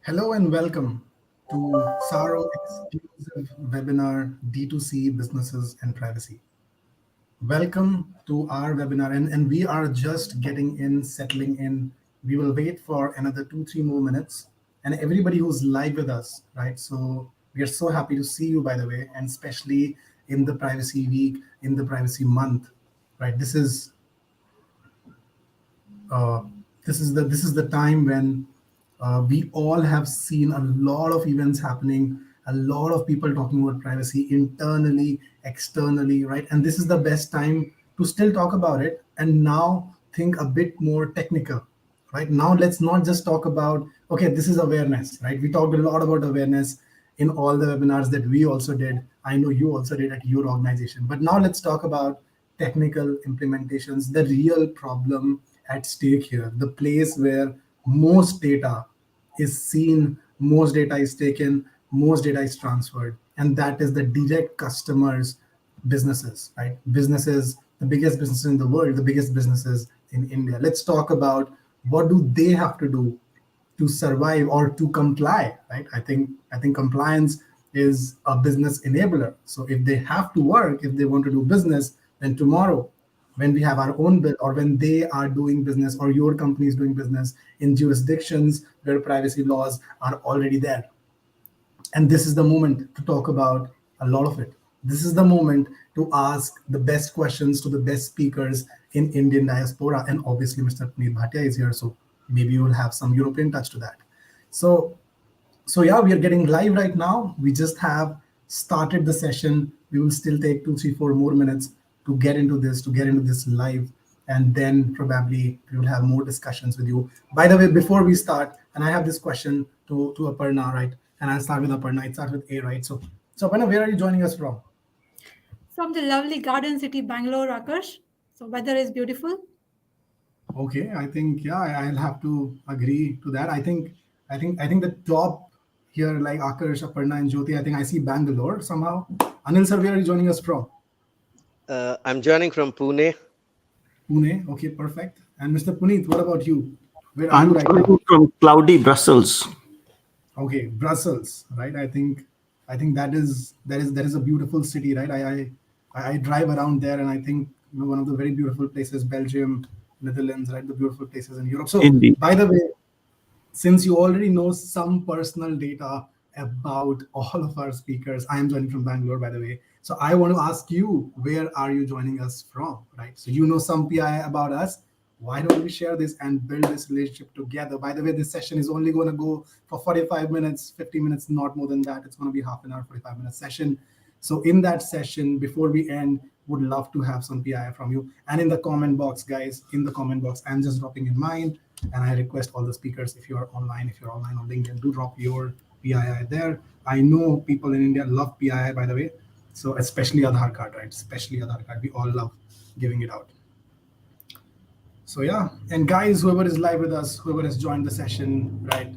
Hello and welcome to Tsaaro exclusive webinar D2C businesses and privacy. Welcome to our webinar, and we are just getting in, settling in. We will wait for another 2, 3 more minutes, and everybody who's live with us, right? So we are so happy to see you, by the way, and especially in the privacy week, in the privacy month, right? Uh, this is the time when we all have seen a lot of events happening, a lot of people talking about privacy internally, externally, right? And this is the best time to still talk about it and now think a bit more technical, right? Now let's not just talk about, okay, this is awareness, right? We talked a lot about awareness in all the webinars that we also did. I know you also did at your organization, but now let's talk about technical implementations, the real problem at stake here, the place where most data is seen, most data is taken, most data is transferred, and that is the direct customers businesses, right? Businesses, the biggest businesses in the world, the biggest businesses in India. Let's talk about what do they have to do to survive or to comply, right? I think compliance is a business enabler. So if they have to work, if they want to do business, then tomorrow when we have our own bill, or when they are doing business, or your company is doing business in jurisdictions where privacy laws are already there, and this is the moment to talk about a lot of it. This is the moment to ask the best questions to the best speakers in Indian diaspora. And obviously, Mr. Puneet Bhatia is here, so maybe you will have some European touch to that. So, so yeah, we are getting live right now. We just have started the session. We will still take 2, 3, 4 more minutes to get into this live, and then probably we will have more discussions with you. By the way, before we start, and I have this question to Aparna, right? And I'll start with Aparna. It starts with A, right? So Aparna, where are you joining us from? From the lovely garden city Bangalore, Akash. So weather is beautiful. Okay, I think yeah, I'll have to agree to that. I think the top here, like Akash, Aparna, and Jyoti. I think I see Bangalore somehow. Anil sir, where are you joining us from? I'm joining from Pune. Pune. Okay, perfect. And Mr. Puneet, what about you? Where are you I'm right now? joining from cloudy Brussels. Okay, Brussels, right? I think that is a beautiful city, right? I drive around there, and I think one of the very beautiful places, Belgium, Netherlands, right? The beautiful places in Europe. So, Indeed. by the way, since you already know some personal data about all of our speakers, I am joining from Bangalore, by the way. So I want to ask you, where are you joining us from, right? So you know some PI about us. Why don't we share this and build this relationship together? By the way, this session is only going to go for 45 minutes, 50 minutes, not more than that. It's going to be half an hour, 45-minute session. So in that session, before we end, would love to have some PI from you. And in the comment box, guys, in the comment box, I'm just dropping in mine. And I request all the speakers, if you're online on LinkedIn, do drop your PII there. I know people in India love PII, by the way. So especially Aadhaar card, right? Especially Aadhaar card. We all love giving it out. So yeah, and guys, whoever is live with us, whoever has joined the session, right?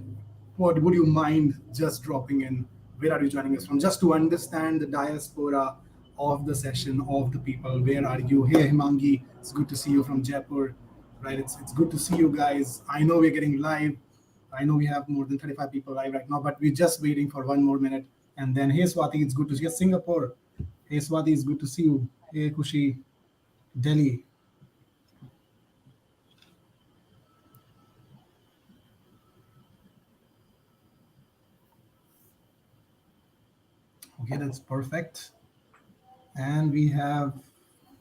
What would you mind just dropping in? Where are you joining us from? Just to understand the diaspora of the session, of the people. Where are you? Hey, Himangi, it's good to see you from Jaipur, right? It's good to see you guys. I know we're getting live. I know we have more than 35 people live right now, but we're just waiting for 1 more minute. And then, hey, Swati, it's good to see you. Singapore. Hey, Swati, it's good to see you. Hey, Kushi, Delhi. Okay, that's perfect. And we have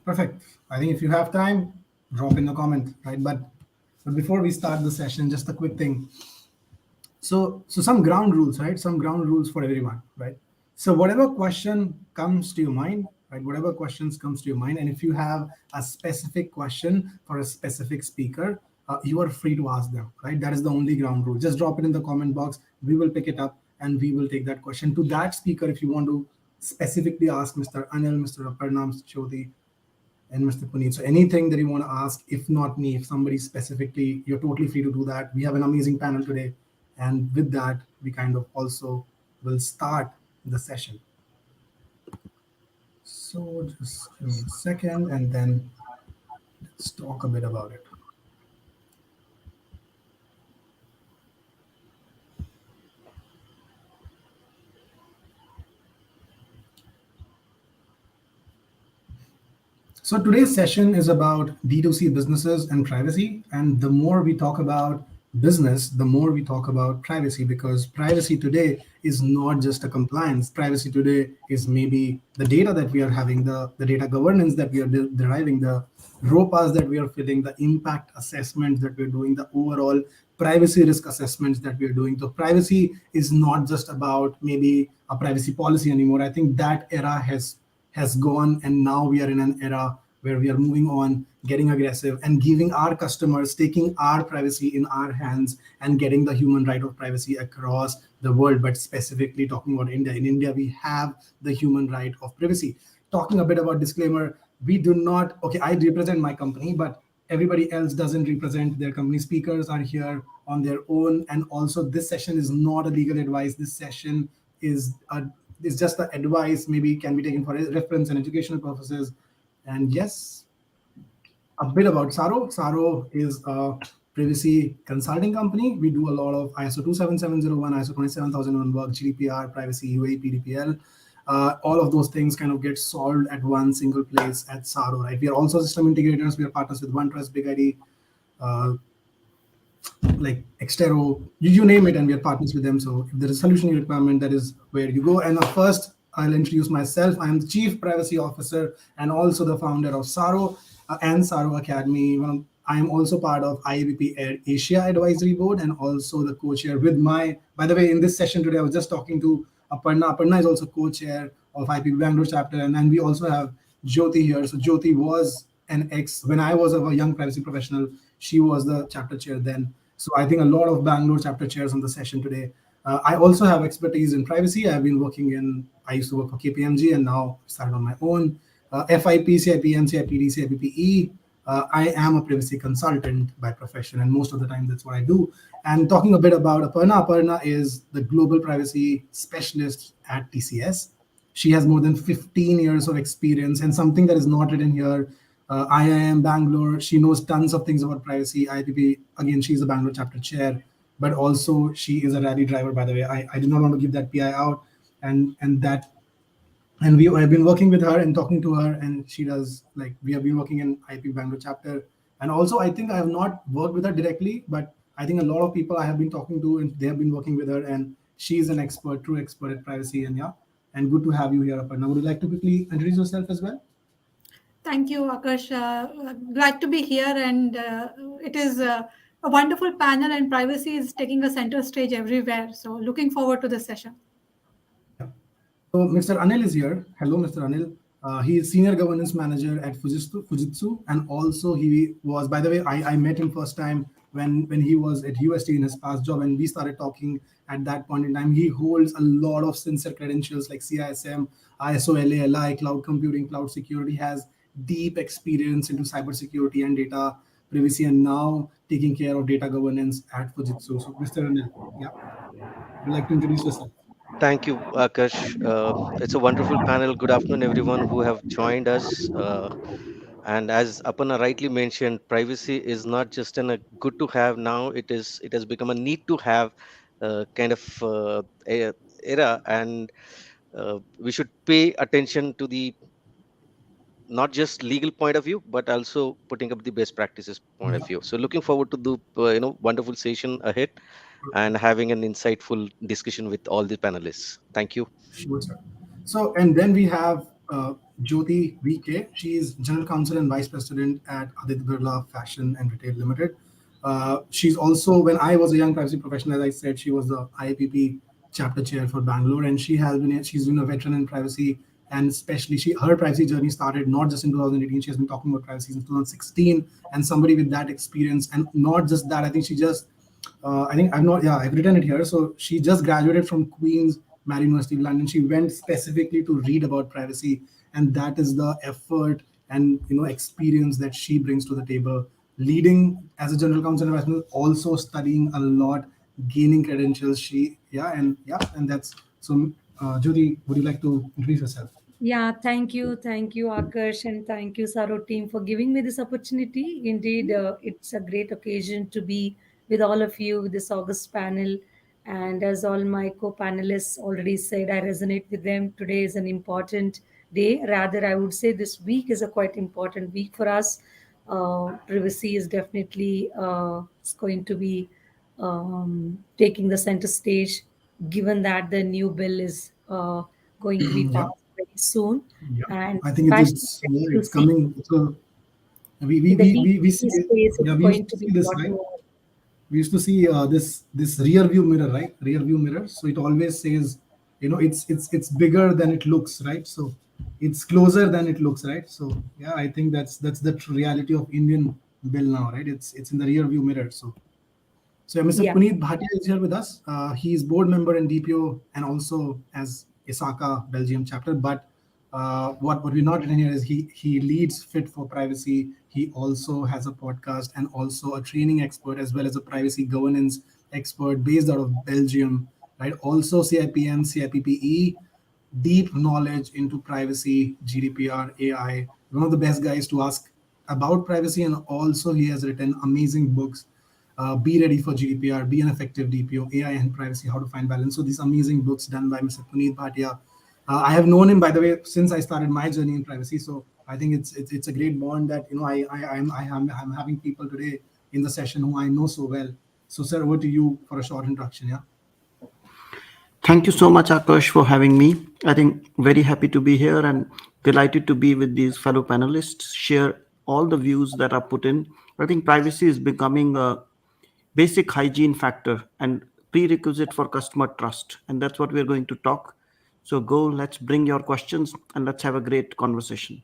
perfect. I think if you have time, drop in the comment, right? But before we start the session, just a quick thing. So some ground rules, right? Some ground rules for everyone, right? So whatever question comes to your mind, right? Whatever questions comes to your mind, and if you have a specific question for a specific speaker, you are free to ask them, right? That is the only ground rule. Just drop it in the comment box. We will pick it up and we will take that question to that speaker. If you want to specifically ask Mr. Anil, Mr. Aparna, Mr. Chodhi, and Mr. Puneet. So anything that you want to ask, if not me, if somebody specifically, you're totally free to do that. We have an amazing panel today. And with that, we kind of also will start the session. So just give me a second, and then let's talk a bit about it. So today's session is about D2C businesses and privacy. And the more we talk about business, the more we talk about privacy, because privacy today is not just a compliance. Privacy today is maybe the data that we are having, the data governance that we are deriving, the ROPAs that we are filling, the impact assessments that we're doing, the overall privacy risk assessments that we're doing. So privacy is not just about maybe a privacy policy anymore. I think that era has gone, and now we are in an era where we are moving on, getting aggressive and giving our customers, taking our privacy in our hands and getting the human right of privacy across the world. But specifically talking about India, in India we have the human right of privacy. Talking a bit about disclaimer, we do not, okay, I represent my company, but everybody else doesn't represent their company. Speakers are here on their own, and also this session is not a legal advice. This session is a is just the advice, maybe can be taken for reference and educational purposes. And yes, a bit about Tsaaro. Tsaaro is a privacy consulting company. We do a lot of ISO 27701, ISO 27001 work, GDPR, privacy, UAE, PDPL. All of those things kind of get solved at one single place at Tsaaro, right? We are also system integrators. We are partners with OneTrust, Big ID, uh, like Extero, you name it, and we are partners with them. So if there is a solution requirement, that is where you go. And first, I'll introduce myself. I am the Chief Privacy Officer and also the founder of Tsaaro and Tsaaro Academy. I am also part of IABP Asia Advisory Board and also the co-chair with my, by the way, in this session today, I was just talking to Aparna. Aparna is also co-chair of IPP Bangalore chapter. And then we also have Jyoti here. So Jyoti was an ex, when I was a young privacy professional, she was the chapter chair then. So I think a lot of Bangalore chapter chairs on the session today. I also have expertise in privacy. I used to work for KPMG and now started on my own. FIP, CIP, NCIPD, CIPPE. I am a privacy consultant by profession, and most of the time that's what I do. And talking a bit about Aparna, Aparna is the global privacy specialist at TCS. She has more than 15 years of experience, and something that is not written here, IIM Bangalore. She knows tons of things about privacy. IPP, again, she's the Bangalore chapter chair, but also she is a rally driver, by the way. I did not want to give that PI out, and that and we have been working with her and talking to her, and she does, like, we have been working in IP Bangalore chapter. And also I think I have not worked with her directly, but I think a lot of people I have been talking to and they have been working with her, and she's an expert, true expert at privacy. And yeah, and good to have you here, Aparna. Would you like to quickly introduce yourself as well? Thank you, Akash. Glad to be here, and it is a wonderful panel, and privacy is taking a center stage everywhere. So, looking forward to this session. Yeah. So Mr. Anil is here. Hello, Mr. Anil. He is senior governance manager at Fujitsu, and also he was, by the way, I met him first time when he was at UST in his past job, and we started talking at that point in time. He holds a lot of sincere credentials like CISM, ISO, LALI, cloud computing, cloud security, has deep experience into cybersecurity and data privacy, and now taking care of data governance at Fujitsu. So Mr. Anil, yeah, would you like to introduce yourself? Thank you, Akash. It's a wonderful panel. Good afternoon, everyone who have joined us. And as Apana rightly mentioned, privacy is not just a good to have now. It has become a need to have kind of era, and we should pay attention to the not just legal point of view, but also putting up the best practices point of Yeah. view. So looking forward to the wonderful session ahead and having an insightful discussion with all the panelists. Thank you. Sure, sir. So, and then we have Jyoti VK. She is General Counsel and Vice President at Aditya Birla Fashion and Retail Limited. She's also, when I was a young privacy professional, as I said, she was the IPP chapter chair for Bangalore, and she's been a veteran in privacy, and especially her privacy journey started not just in 2018. She has been talking about privacy since 2016, and somebody with that experience, and not just that, I think she just I think I've not, yeah, I've written it here. So she just graduated from Queen's Mary University of London. She went specifically to read about privacy, and that is the effort and experience that she brings to the table. Leading as a general counsel investment, also studying a lot, gaining credentials. And that's so. Judy, would you like to introduce yourself? Yeah, thank you, Akash, and thank you, Saro team, for giving me this opportunity. Indeed, it's a great occasion to be with all of you with this August panel. And as all my co-panelists already said, I resonate with them. Today is an important day. Rather, I would say this week is a quite important week for us. Privacy is definitely is going to be taking the center stage, given that the new bill is going to be Yeah, passed very soon, yeah. and I think especially it's the yeah, it's D2C, coming. So in the we D2C see it. space, Yeah, it's we used going to to see be a this, lot right? more. We used to see this rear view mirror, right? Rear view mirror. So it always says, it's bigger than it looks, right? So it's closer than it looks, right? So yeah, I think that's the reality of Indian bill now, right? It's in the rear view mirror. So Mr. Yeah. Puneet Bhatia is here with us. He is board member in DPO and also as ISACA Belgium chapter. But what we're not written here is he leads Fit for Privacy. He also has a podcast and also a training expert as well as a privacy governance expert based out of Belgium, right? Also CIPM, CIPPE, deep knowledge into privacy, GDPR, AI. One of the best guys to ask about privacy, and also he has written amazing books. Be ready for GDPR, be an effective DPO, AI and privacy, how to find balance. So these amazing books done by Mr. Puneet Bhatia. I have known him, by the way, since I started my journey in privacy. So I think it's a great bond that I'm having people today in the session who I know so well. So sir, over to you for a short introduction. Yeah. Thank you so much, Akash, for having me. I think very happy to be here and delighted to be with these fellow panelists, share all the views that are put in. I think privacy is becoming a basic hygiene factor and prerequisite for customer trust. And that's what we're going to talk. So go, let's bring your questions and let's have a great conversation.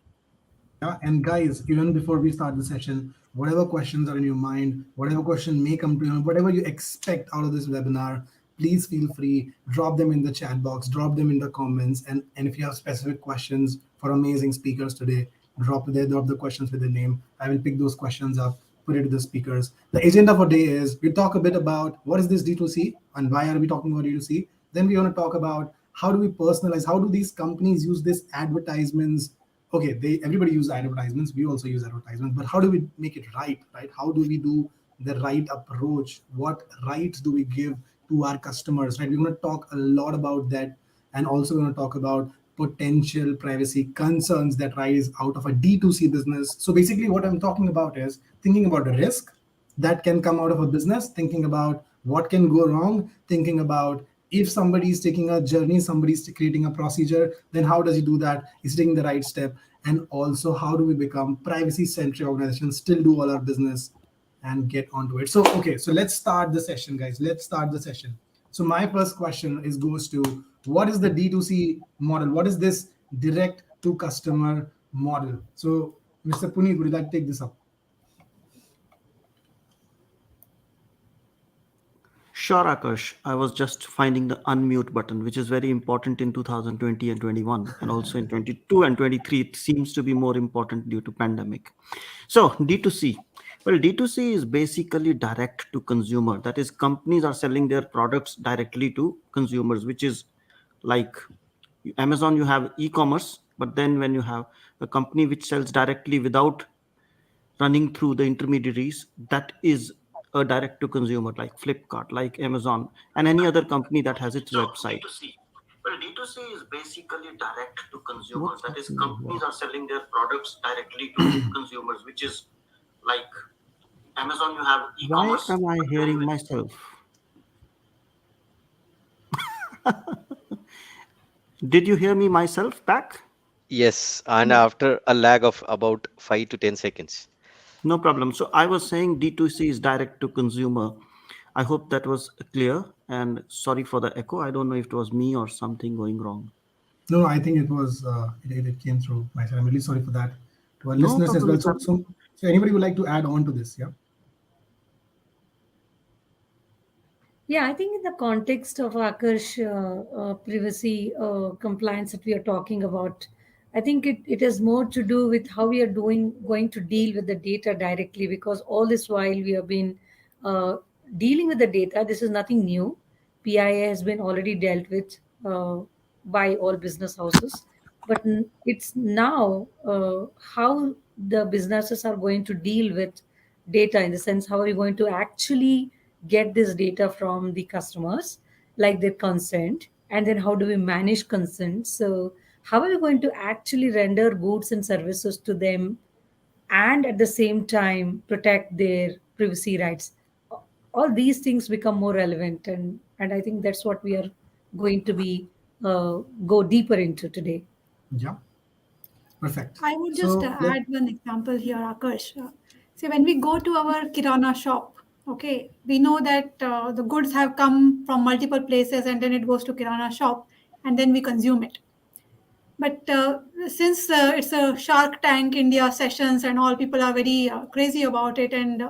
Yeah, and guys, even before we start the session, whatever questions are in your mind, whatever question may come to you, whatever you expect out of this webinar, please feel free, drop them in the chat box, drop them in the comments, and if you have specific questions for amazing speakers today, drop the questions with their name. I will pick those questions up, put it to the speakers. The agenda for day is we talk a bit about what is this D2C and why are we talking about D2C. Then we want to talk about how do we personalize, how do these companies use this advertisements. Okay, they everybody use advertisements, we also use advertisements, but how do we make it right? How do we do the right approach? What rights do we give to our customers, right? We're going to talk a lot about that, and also going to talk about potential privacy concerns that rise out of a D2C business. So basically what I'm talking about is thinking about the risk that can come out of a business, thinking about what can go wrong, thinking about if somebody is taking a journey, somebody is creating a procedure, then how does he do that? Is taking the right step, and also how do we become privacy-centric organizations, still do all our business, and get onto it. So okay, so let's start the session, guys. Let's start the session. So my first question is goes to what is the D2C model? What is this direct to customer model? So Mr. Puneet, would you like to take this up? Sure, Akash. I was just finding the unmute button, which is very important in 2020 and 21, and also in 22 and 23. It seems to be more important due to pandemic. So D2C. Well, D2C is basically direct to consumer. That is, companies are selling their products directly to consumers, which is like Amazon. You have e-commerce, but then when you have a company which sells directly without running through the intermediaries, that is a direct to consumer, like Flipkart, like Amazon, and any other company that has its So website. D2C. Well, D2C is basically direct to consumers. What's That is, happening companies here? are selling their products directly to consumers, which is like Amazon, you have Why e-commerce, am I but then hearing when myself? Did you hear me myself back? Yes, and after a lag of about 5 to 10 seconds. No problem. So I was saying D2C is direct to consumer. I hope that was clear, and sorry for the echo. I don't know if it was me or something going wrong. No, I think it was it came through my side. I'm really sorry for that. To our No listeners as problem. well. It's So anybody would like to add on to this? Yeah. Yeah, I think in the context of Akash privacy compliance that we are talking about, I think it has more to do with how we are going to deal with the data directly, because all this while we have been uh, dealing with the data. This is nothing new. PIA has been already dealt with by all business houses, but it's now how the businesses are going to deal with data, in the sense how are we going to actually get this data from the customers, like their consent, and then how do we manage consent. So how are we going to actually render goods and services to them and at the same time protect their privacy rights? All these things become more relevant, and I think that's what we are going to be go deeper into today. Yeah, perfect. I would just So let add one example here, Akash. See, when we go to our Kirana shop, okay, we know that the goods have come from multiple places and then it goes to Kirana shop and then we consume it. But since it's a Shark Tank India sessions and all, people are very crazy about it, and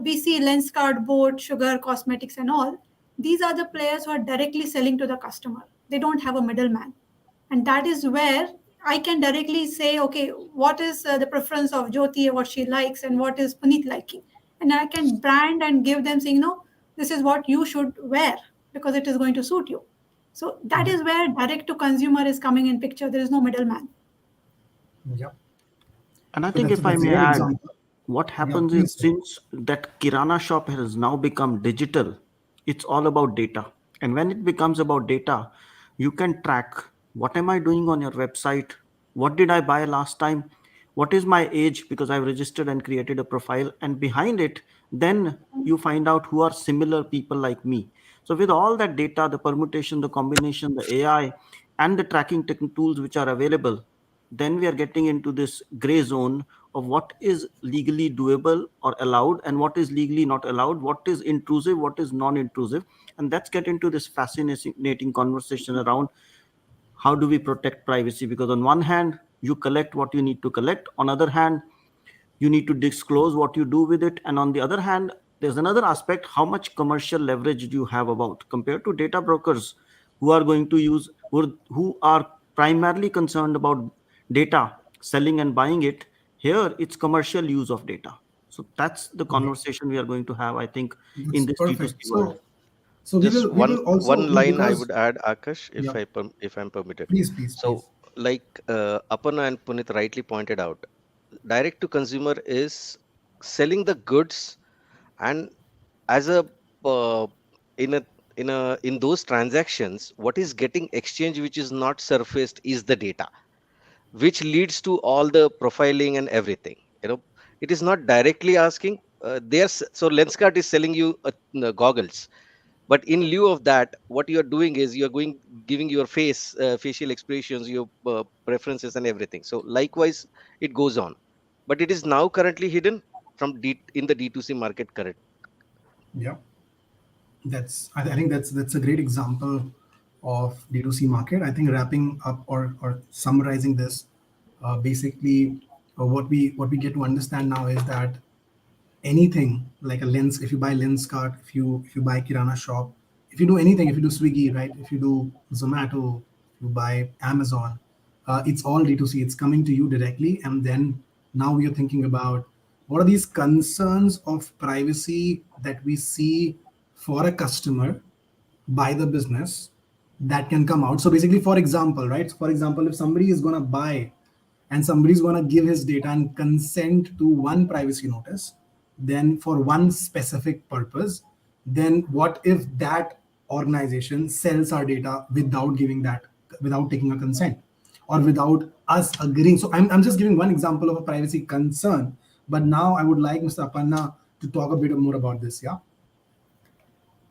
we see lens cardboard, sugar, cosmetics, and all. These are the players who are directly selling to the customer. They don't have a middleman, and that is where I can directly say, okay, what is the preference of Jyoti, what she likes, and what is Puneet liking, and I can brand and give them saying, no, this is what you should wear because it is going to suit you. So that yeah, is where direct to consumer is coming in picture. There is no middleman. yeah. And I So think that's if I a may great add, example. what Yeah, happens is please. since that Kirana shop has now become digital, it's all about data. And when it becomes about data, you can track what am I doing on your website? What did I buy last time? What is my age? Because I've registered and created a profile. And behind it, then you find out who are similar people like me. So with all that data, the permutation, the combination, the AI, and the tracking tools which are available, then we are getting into this gray zone of what is legally doable or allowed and what is legally not allowed, what is intrusive, what is non-intrusive. And let's get into this fascinating conversation around how do we protect privacy, because on one hand you collect what you need to collect, on other hand you need to disclose what you do with it, and on the other hand there's another aspect, how much commercial leverage do you have about compared to data brokers who are going to use who are primarily concerned about data, selling and buying it. Here it's commercial use of data. So that's the Yeah, conversation we are going to have, I think, in that's this D2C perfect. world. So we Just will also, one line I because would add, Akash, yeah, if I'm permitted. please, please, So, please. like Aparna and Punit rightly pointed out, direct to consumer is selling the goods, and as a in a in those transactions, what is getting exchanged, which is not surfaced, is the data, which leads to all the profiling and everything. It is not directly asking. There's so Lenskart is selling you goggles, but in lieu of that, what you are doing is you are going giving your facial expressions, your preferences and everything. So likewise it goes on, but it is now currently hidden in the D2C market current. Yeah, I think that's a great example of D2C market. I think wrapping up or summarizing this, basically, what we get to understand now is that anything like a lens, if you buy lens cart, if you buy kirana shop, if you do anything, if you do Swiggy, right, if you do Zomato, if you buy Amazon, it's all D2C. It's coming to you directly, and then now we are thinking about what are these concerns of privacy that we see for a customer by the business that can come out. So basically, for example, right? For example, if somebody is gonna buy and somebody's gonna give his data and consent to one privacy notice, then for one specific purpose, then what if that organization sells our data without giving that, without taking a consent, or without us agreeing? So I'm just giving one example of a privacy concern, but now I would like Mr. Apanna to talk a bit more about this. Yeah.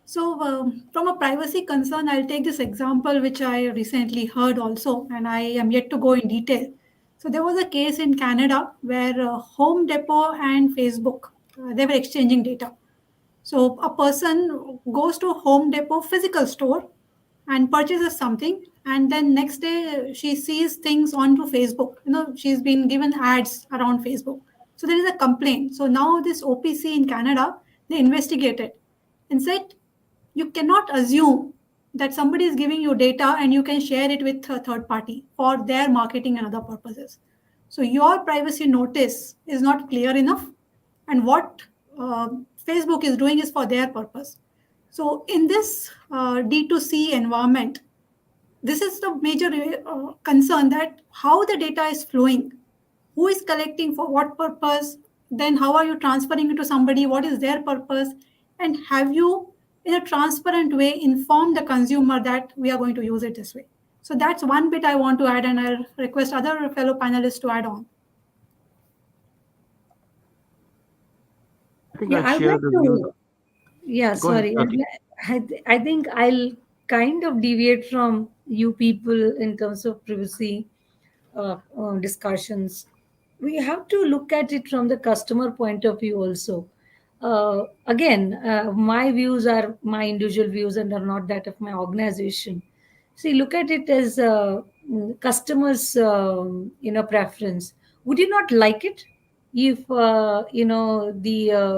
So, from a privacy concern, I'll take this example which I recently heard also, and I am yet to go in detail. So, there was a case in Canada where Home Depot and Facebook they were exchanging data. So, a person goes to Home Depot physical store and purchases something, and then next day she sees things onto Facebook. She's been given ads around Facebook. So there is a complaint. So now this OPC in Canada, they investigated and said you cannot assume that somebody is giving you data and you can share it with a third party for their marketing and other purposes. So your privacy notice is not clear enough, and what uh, Facebook is doing is for their purpose. So in this D2C environment, this is the major concern, that how the data is flowing, who is collecting for what purpose, then how are you transferring it to somebody, what is their purpose, and have you in a transparent way informed the consumer that we are going to use it this way. So that's one bit I want to add, and I request other fellow panelists to add on. I think Yeah, I'll I would share like the views. to. Yeah, Go ahead, sorry. Jyoti. I think I'll kind of deviate from you people in terms of privacy discussions. We have to look at it from the customer point of view also. Again, my views are my individual views and are not that of my organization. See, look at it as customers, preference. Would you not like it if the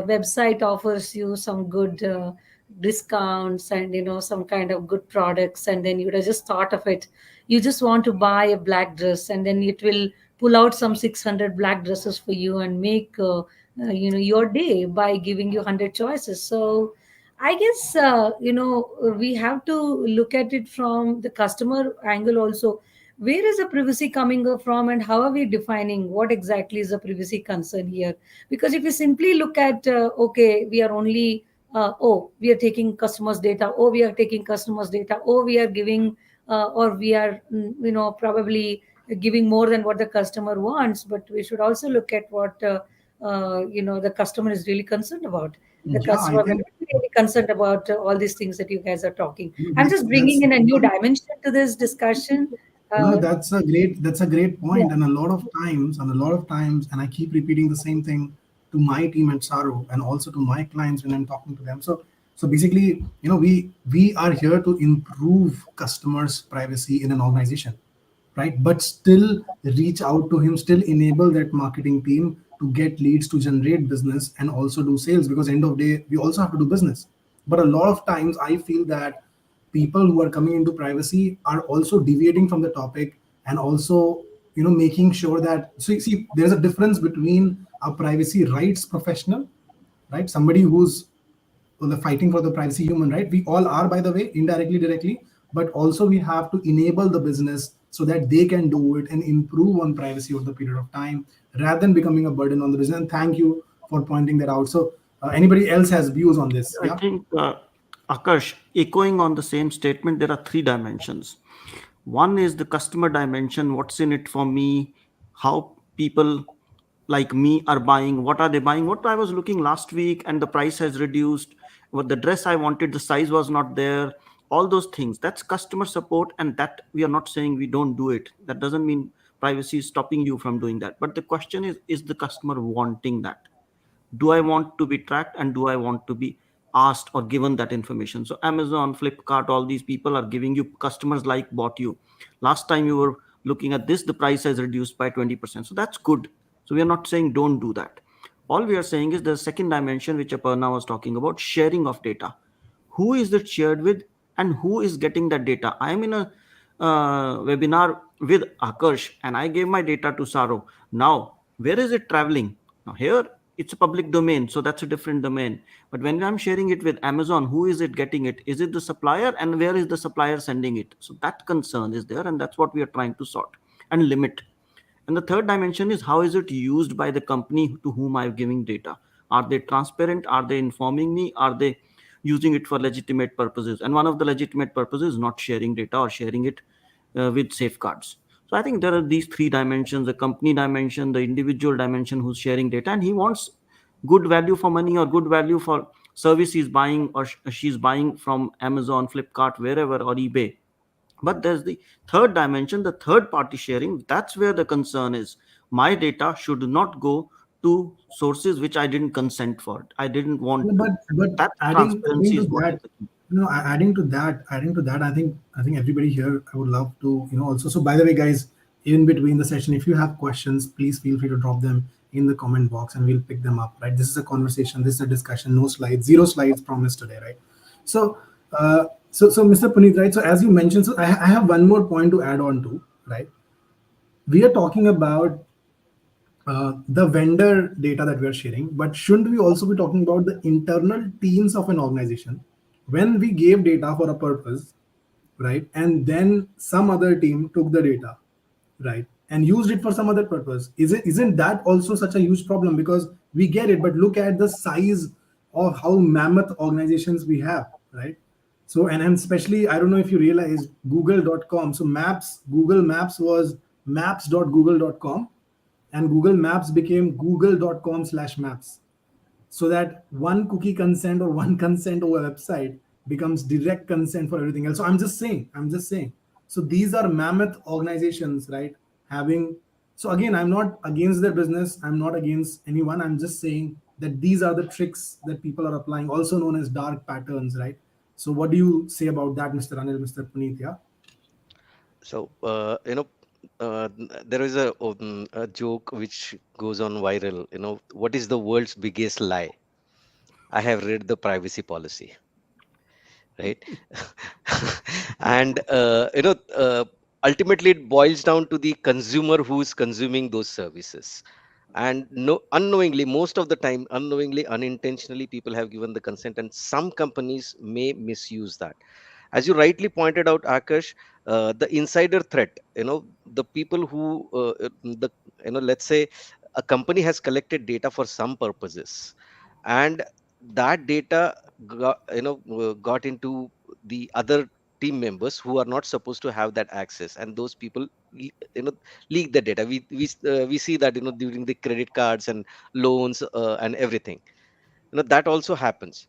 website offers you some good discounts and some kind of good products, and then you would have just thought of it. You just want to buy a black dress, and then it will pull out some 600 black dresses for you and make your day by giving you 100 choices. So I guess we have to look at it from the customer angle also. Where is the privacy coming from, and how are we defining what exactly is the privacy concern here? Because if you simply look at okay, we are only we are taking customers data, we are taking customers data, we are giving or we are probably giving more than what the customer wants. But we should also look at what the customer is really concerned about. The Yeah, I customer may think not be really concerned about all these things that you guys are talking. I'm just that's bringing in a new dimension to this discussion. no, uh, that's a great yeah. point. And a lot of times, and I keep repeating the same thing to my team at Tsaaro and also to my clients when I'm talking to them. So basically, we are here to improve customers' privacy in an organization, right? But still reach out to him, still enable that marketing team to get leads, to generate business, and also do sales, because end of day we also have to do business. But a lot of times I feel that people who are coming into privacy are also deviating from the topic, and also making sure that, so you see, there's a difference between a privacy rights professional, right? Somebody who's the fighting for the privacy human, right? We all are, by the way, indirectly, directly. But also we have to enable the business so that they can do it and improve on privacy over the period of time, rather than becoming a burden on the business. And thank you for pointing that out. So anybody else has views on this? I Yeah. think, Akash, echoing on the same statement, there are three dimensions. One is the customer dimension, what's in it for me, how people like me are buying, what are they buying, what I was looking last week and the price has reduced, what the dress I wanted, the size was not there, all those things. That's customer support, and that we are not saying we don't do it. That doesn't mean privacy is stopping you from doing that. But the question is the customer wanting that? Do I want to be tracked, and do I want to be asked or given that information? So Amazon, Flipkart, all these people are giving you, customers like bought you last time you were looking at this, the price has reduced by 20%, so that's good. So we are not saying don't do that. All we are saying is the second dimension which Aparna was talking about, sharing of data. Who is it shared with, and who is getting that data? I am in a webinar with Akash and I gave my data to Saro. Now where is it traveling? Now here it's a public domain, so that's a different domain. But when I'm sharing it with Amazon, who is it getting it? Is it the supplier, and where is the supplier sending it? So that concern is there, and that's what we are trying to sort and limit. And the third dimension is how is it used by the company to whom I'm giving data? Are they transparent? Are they informing me? Are they using it for legitimate purposes? And one of the legitimate purposes is not sharing data or sharing it with safeguards. So I think there are these three dimensions: the company dimension, the individual dimension who's sharing data, and he wants good value for money or good value for service he's buying, or she's buying from Amazon, Flipkart, wherever, or eBay. But there's the third dimension, the third party sharing. That's where the concern is. My data should not go to sources which I didn't consent for. I didn't No, want to. but That adding transparency to is what that, is the key. adding to that, I think everybody here, I would love to, also. So by the way, guys, in between the session, if you have questions, please feel free to drop them in the comment box and we'll pick them up. Right? This is a conversation. This is a discussion. No slides. Zero slides promised today. Right? So, so Mr. Puneet, right? So as you mentioned, so I have one more point to add on to. Right? We are talking about the vendor data that we are sharing, but shouldn't we also be talking about the internal teams of an organization when we gave data for a purpose, right? And then some other team took the data, right, and used it for some other purpose. Isn't that also such a huge problem? Because we get it, but look at the size of how mammoth organizations we have, right? So and especially, I don't know if you realized google.com. So maps, Google Maps was maps.google.com, and Google Maps became google.com/maps, so that one cookie consent or one consent over a website becomes direct consent for everything else. So I'm just saying. So these are mammoth organizations, right? Having, so again, I'm not against their business. I'm not against anyone. I'm just saying that these are the tricks that people are applying, also known as dark patterns, right? So what do you say about that, Mr. Anil, Mr. Puneet? Yeah. So, there is a joke which goes on viral. What is the world's biggest lie? I have read the privacy policy, right? And ultimately, it boils down to the consumer who is consuming those services. And no, unknowingly, most of the time, unknowingly, unintentionally, people have given the consent, and some companies may misuse that. As you rightly pointed out, Akash, the insider threat, the people who the let's say a company has collected data for some purposes, and that data got into the other team members who are not supposed to have that access, and those people leak the data. We see that during the credit cards and loans and everything, that also happens.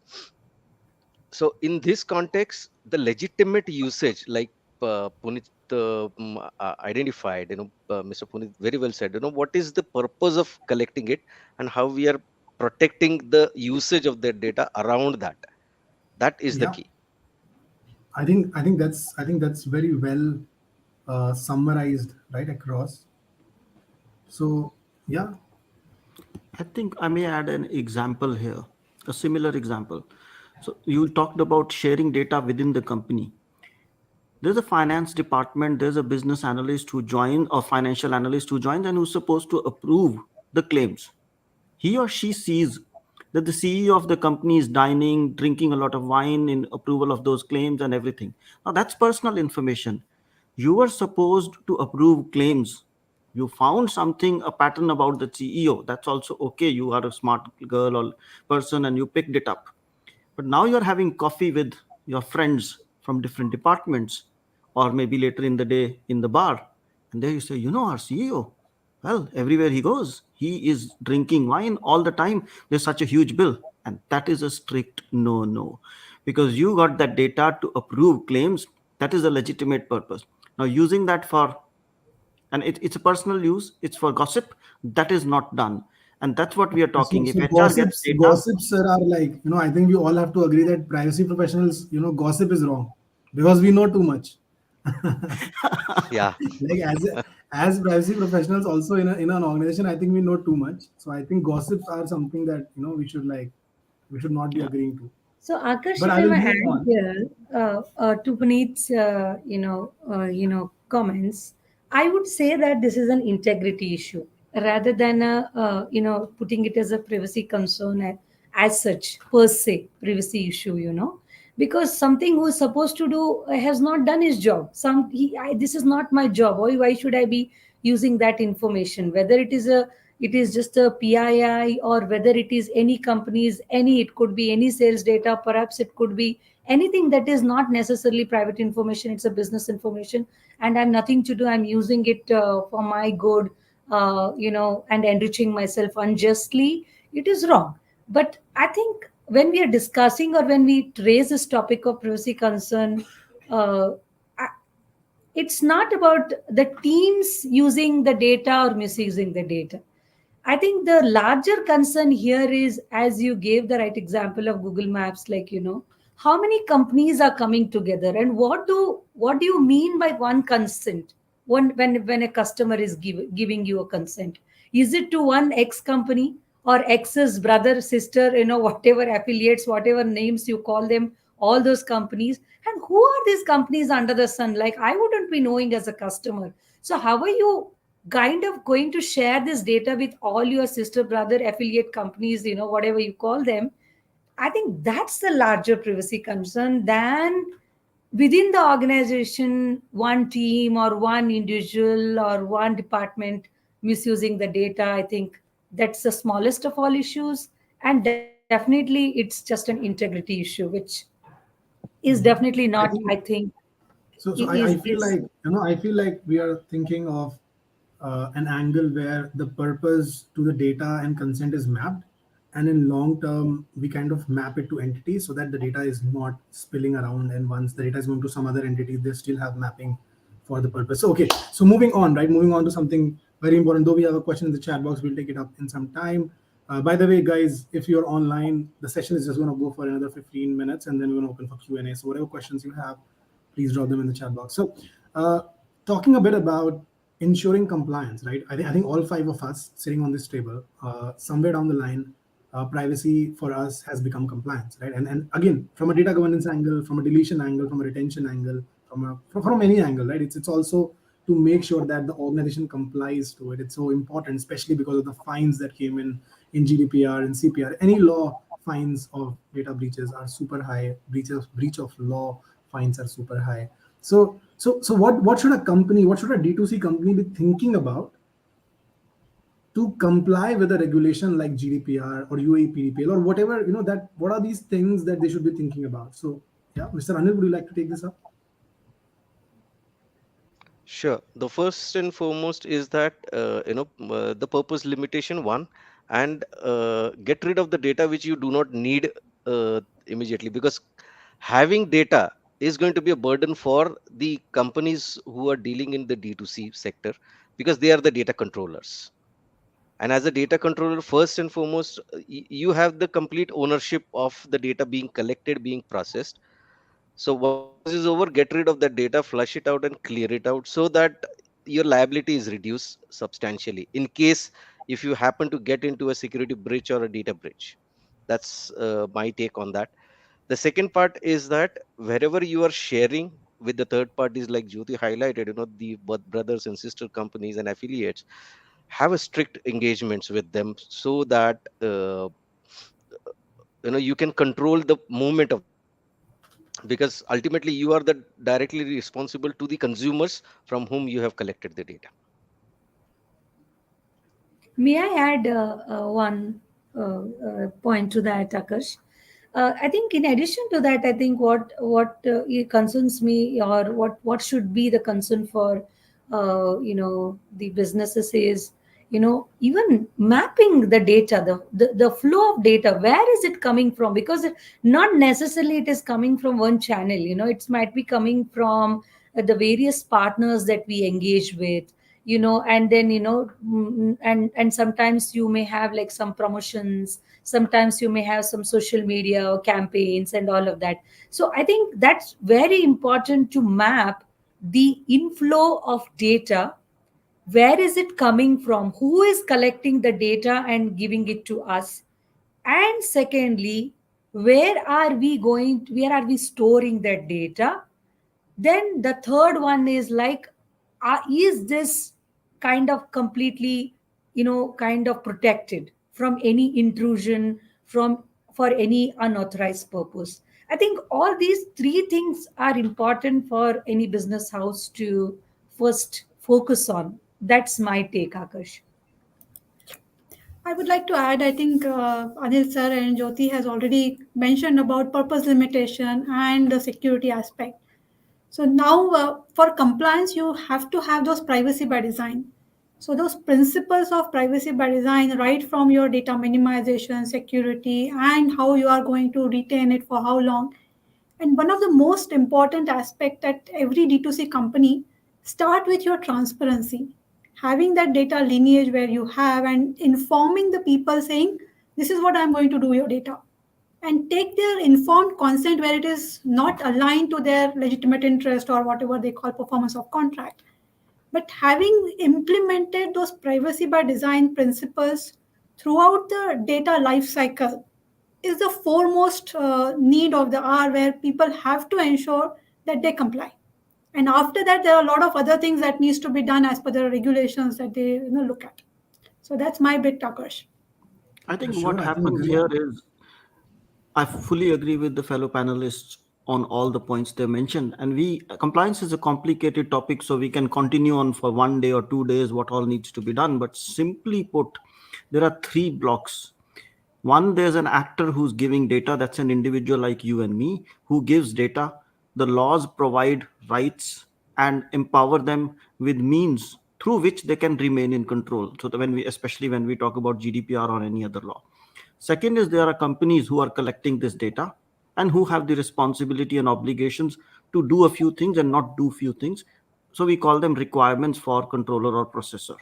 So in this context, the legitimate usage, like Punit identified, Mr. Punit very well said, what is the purpose of collecting it, and how we are protecting the usage of that data around that. That is the Yeah. key. I think that's very well summarized right across. So yeah. I think I may add an example here, a similar example. So you talked about sharing data within the company. There's a finance department, there's a business analyst who joins, or financial analyst who joins, and who's supposed to approve the claims. He or she sees that the CEO of the company is dining, drinking a lot of wine in approval of those claims and everything. Now, that's personal information. You were supposed to approve claims. You found something, a pattern about the CEO. That's also okay. You are a smart girl or person and you picked it up. But now you're having coffee with your friends from different departments, or maybe later in the day in the bar. And there you say, our CEO, well, everywhere he goes, he is drinking wine all the time. There's such a huge bill. And that is a strict no no. Because you got that data to approve claims, that is a legitimate purpose. Now, using that for, and it's a personal use, it's for gossip, that is not done. And that's what we are So, talking. If so HR gets gossips, data, gossips, sir, are like, I think we all have to agree that privacy professionals, gossip is wrong because we know too much. Yeah. Like as privacy professionals, also in an organization, I think we know too much. So I think gossips are something that we should not be yeah. agreeing to. So Akash, But if I I will may move add on. here to Puneet's, comments, I would say that this is an integrity issue rather than putting it as a privacy concern as such per se privacy issue. Because something who is supposed to do has not done his job. This is not my job. Why should I be using that information? Whether it is just a PII, or whether it is any companies, it could be any sales data, perhaps it could be anything that is not necessarily private information, it's a business information, and I'm nothing to do, I'm using it for my good, and enriching myself unjustly, it is wrong. But I think when we are discussing or when we raise this topic of privacy concern, uh, it's not about the teams using the data or misusing the data. I think the larger concern here is, as you gave the right example of Google Maps, like, how many companies are coming together, and what do you mean by one consent? When a customer is giving you a consent, is it to one X company or X's brother, sister, whatever affiliates, whatever names you call them, all those companies, and who are these companies under the sun? Like, I wouldn't be knowing as a customer. So how are you kind of going to share this data with all your sister brother affiliate companies, whatever you call them? I think that's the larger privacy concern than within the organization, one team or one individual or one department misusing the data. I think that's the smallest of all issues. And definitely it's just an integrity issue, which is definitely I not, think I think, I feel is like, I feel like we are thinking of an angle where the purpose to the data and consent is mapped, and in long term we kind of map it to entities so that the data is not spilling around, and once the data is going to some other entity, they still have mapping for the purpose. So okay, so moving on, right? Moving on to something very important. Though we have a question in the chat box, we'll take it up in some time. By the way, guys, if you're online, the session is just going to go for another 15 minutes, and then we're going to open for Q&A. So whatever questions you have, please drop them in the chat box. So, talking a bit about ensuring compliance, right? I think all five of us sitting on this table, somewhere down the line, privacy for us has become compliance, right? And again, from a data governance angle, from a deletion angle, from a retention angle, from any angle, right? It's also to make sure that the organization complies to it. It's so important, especially because of the fines that came in GDPR and CPR. Any law fines of data breaches are super high. Breach of law fines are super high. So what should a company, what should a D2C company be thinking about to comply with a regulation like GDPR or UAE or whatever, that what are these things that they should be thinking about? So yeah, Mr. Anil, would you like to take this up? Sure. The first and foremost is that the purpose limitation one, and get rid of the data which you do not need immediately, because having data is going to be a burden for the companies who are dealing in the D2C sector, because they are the data controllers. And as a data controller, first and foremost, you have the complete ownership of the data being collected, being processed. So once this is over, get rid of that data, flush it out, and clear it out so that your liability is reduced substantially in case if you happen to get into a security breach or a data breach. That's my take on that. The second part is that wherever you are sharing with the third parties, like Jyoti highlighted, the both brothers and sister companies and affiliates, have a strict engagements with them so that you can control the movement of the data, because ultimately you are the directly responsible to the consumers from whom you have collected the data. May I add one point to that, Akash? I think in addition to that, I think what it concerns me, or what should be the concern for the businesses is, even mapping the data, the flow of data, where is it coming from? Because not necessarily it is coming from one channel. It might be coming from the various partners that we engage with, and then and sometimes you may have like some promotions, sometimes you may have some social media campaigns and all of that. So I think that's very important to map the inflow of data. Where is it coming from? Who is collecting the data and giving it to us? And secondly, where are we storing that data? Then the third one is like, is this kind of completely, kind of protected from any intrusion, from for any unauthorized purpose? I think all these three things are important for any business house to first focus on. That's my take, Akash. I would like to add, I think Anil sir and Jyoti has already mentioned about purpose limitation and the security aspect. So now, for compliance, you have to have those privacy by design. So those principles of privacy by design, right from your data minimization, security, and how you are going to retain it for how long. And one of the most important aspect at every D2C company, start with your transparency. Having that data lineage where you have and informing the people saying, this is what I'm going to do with your data, and take their informed consent where it is not aligned to their legitimate interest or whatever they call performance of contract. But having implemented those privacy by design principles throughout the data life cycle is the foremost need of the hour, where people have to ensure that they comply. And after that, there are a lot of other things that needs to be done as per the regulations that they look at. So that's my bit, Akash. I Yeah, think what sure. I think happens here is I fully agree with the fellow panelists on all the points they mentioned. And compliance is a complicated topic, so we can continue on for 1 day or 2 days what all needs to be done. But simply put, there are three blocks. One, there's an actor who's giving data, that's an individual like you and me who gives data. The laws provide rights and empower them with means through which they can remain in control. So that when we, especially when we talk about GDPR or any other law. Second is there are companies who are collecting this data and who have the responsibility and obligations to do a few things and not do few things. So we call them requirements for controller or processor.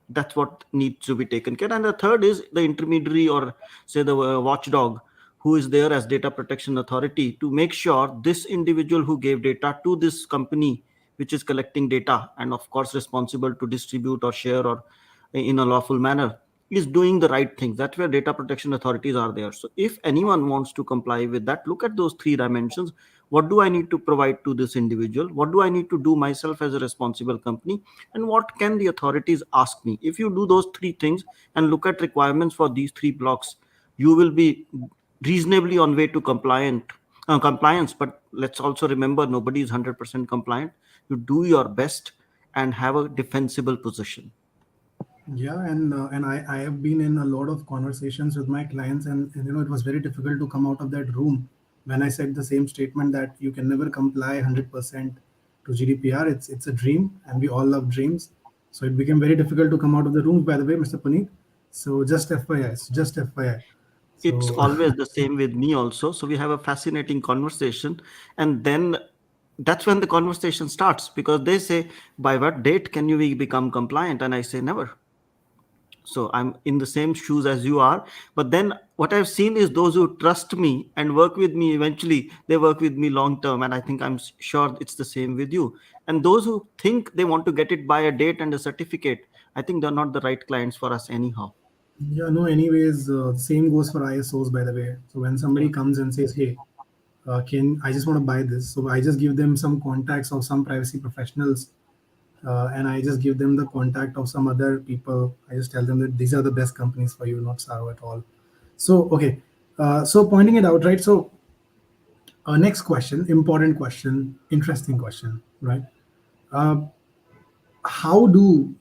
That's what needs to be taken care. And the third is the intermediary, or say the watchdog, who is there as data protection authority to make sure this individual who gave data to this company which is collecting data and of course responsible to distribute or share or in a lawful manner is doing the right things. That's where data protection authorities are there. So if anyone wants to comply with that, look at those three dimensions. What do I need to provide to this individual? What do I need to do myself as a responsible company? And what can the authorities ask me? If you do those three things and look at requirements for these three blocks, you will be reasonably on way to compliance. But let's also remember, nobody is 100% compliant. You do your best and have a defensible position. Yeah, and I have been in a lot of conversations with my clients, and it was very difficult to come out of that room when I said the same statement that you can never comply 100% to GDPR. It's a dream, and we all love dreams. So it became very difficult to come out of the room. By the way, Mr. Puneet. So just FYI, just FYI. It's So always the same with me also. So we have a fascinating conversation, and then that's when the conversation starts, because they say, by what date can you become compliant? And I say never. So I'm in the same shoes as you are. But then what I've seen is those who trust me and work with me, eventually they work with me long term. And I think I'm sure it's the same with you. And those who think they want to get it by a date and a certificate, I think they're not the right clients for us anyhow. yeah, no. Anyways, same goes for ISOs. By the way, so when somebody Yeah. comes and says, "Hey, can I just want to buy this?" So I just give them some contacts of some privacy professionals, and I just give them the contact of some other people. I just tell them that these are the best companies for you, not Tsaaro at all. So okay, so pointing it out, right? So next question, important question, interesting question, right? Uh, how do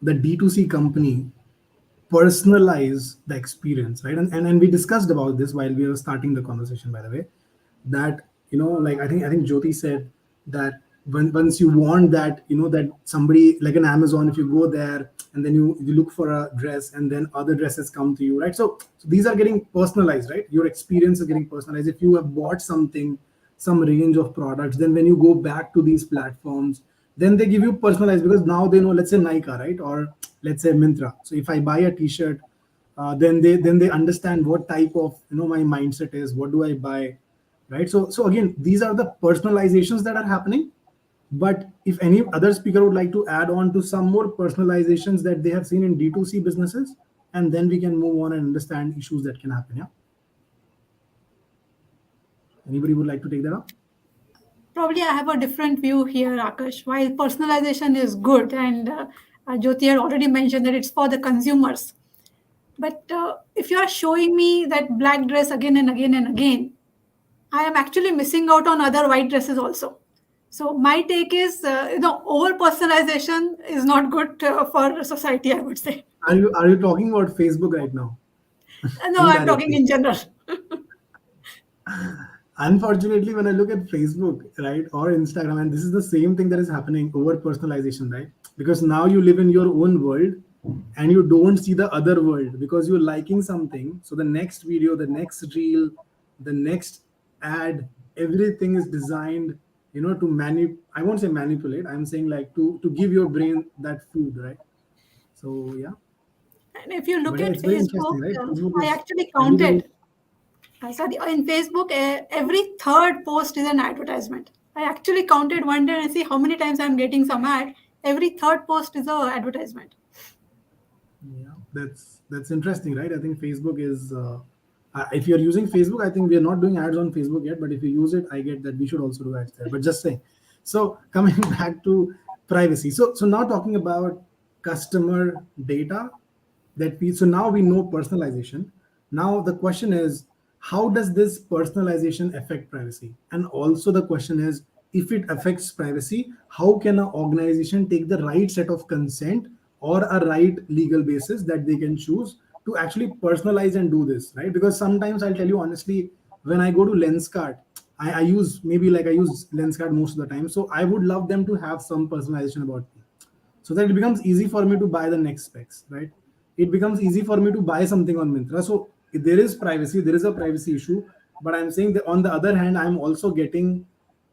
the D2C company personalize the experience, right? And we discussed about this while we were starting the conversation, by the way, that like I think Jyoti said that when once you want that, that somebody like an Amazon, if you go there and then you look for a dress and then other dresses come to you, right? So these are getting personalized, right? Your experience is getting personalized. If you have bought something, some range of products, then when you go back to these platforms, then they give you personalized, because now they know, let's say Nika, right? Or let's say Mintra. So if I buy a t-shirt, then they understand what type of my mindset is, what do I buy, right? So again, these are the personalizations that are happening. But if any other speaker would like to add on to some more personalizations that they have seen in D2C businesses, and then we can move on and understand issues that can happen. Yeah, anybody would like to take that up? Probably I have a different view here, Akash. While personalization is good, and Jyoti had already mentioned that it's for the consumers. But if you are showing me that black dress again and again and again, I am actually missing out on other white dresses also. So my take is, over personalization is not good for society, I would say. Are you talking about Facebook right now? No, I'm talking Indirectly. in general. Unfortunately, when I look at Facebook, right, or Instagram, and this is the same thing that is happening, over personalization, right? Because now you live in your own world and you don't see the other world because you're liking something. So the next video, the next reel, the next ad, everything is designed, to I won't say manipulate. I'm saying like to give your brain that food, right? So yeah, And if you but look yeah, at it's very Facebook, interesting, right? Facebook I is actually everybody. counted. Sorry, in Facebook, every third post is an advertisement. I actually counted one day and see how many times I'm getting some ad. Every third post is a advertisement. Yeah, that's interesting, right? I think Facebook is. If you're using Facebook, I think we are not doing ads on Facebook yet. But if you use it, I get that we should also do ads there. But just saying. So coming back to privacy. So now talking about customer data so now we know personalization. Now the question is, how does this personalization affect privacy? And also the question is, if it affects privacy, how can an organization take the right set of consent or a right legal basis that they can choose to actually personalize and do this, right? Because sometimes I'll tell you honestly, when I go to Lenskart, I use, maybe like I use Lenskart most of the time. So I would love them to have some personalization about me, so that it becomes easy for me to buy the next specs, right? It becomes easy for me to buy something on Mintra. So if there is privacy, there is a privacy issue, but I'm saying that on the other hand, I'm also getting,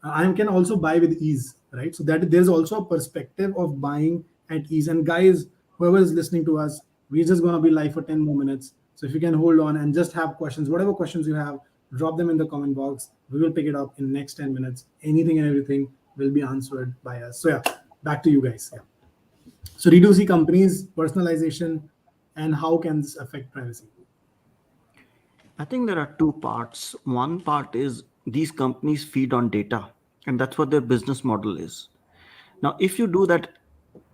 I can also buy with ease, right? So that there's also a perspective of buying at ease. And guys, whoever is listening to us, we're just gonna be live for 10 more minutes. So if you can hold on and just have questions, whatever questions you have, drop them in the comment box. We will pick it up in next 10 minutes. Anything and everything will be answered by us. So yeah, back to you guys. Yeah. So D2C companies, personalization, and how can this affect privacy? I think there are two parts. One part is these companies feed on data, and that's what their business model is. Now, if you do that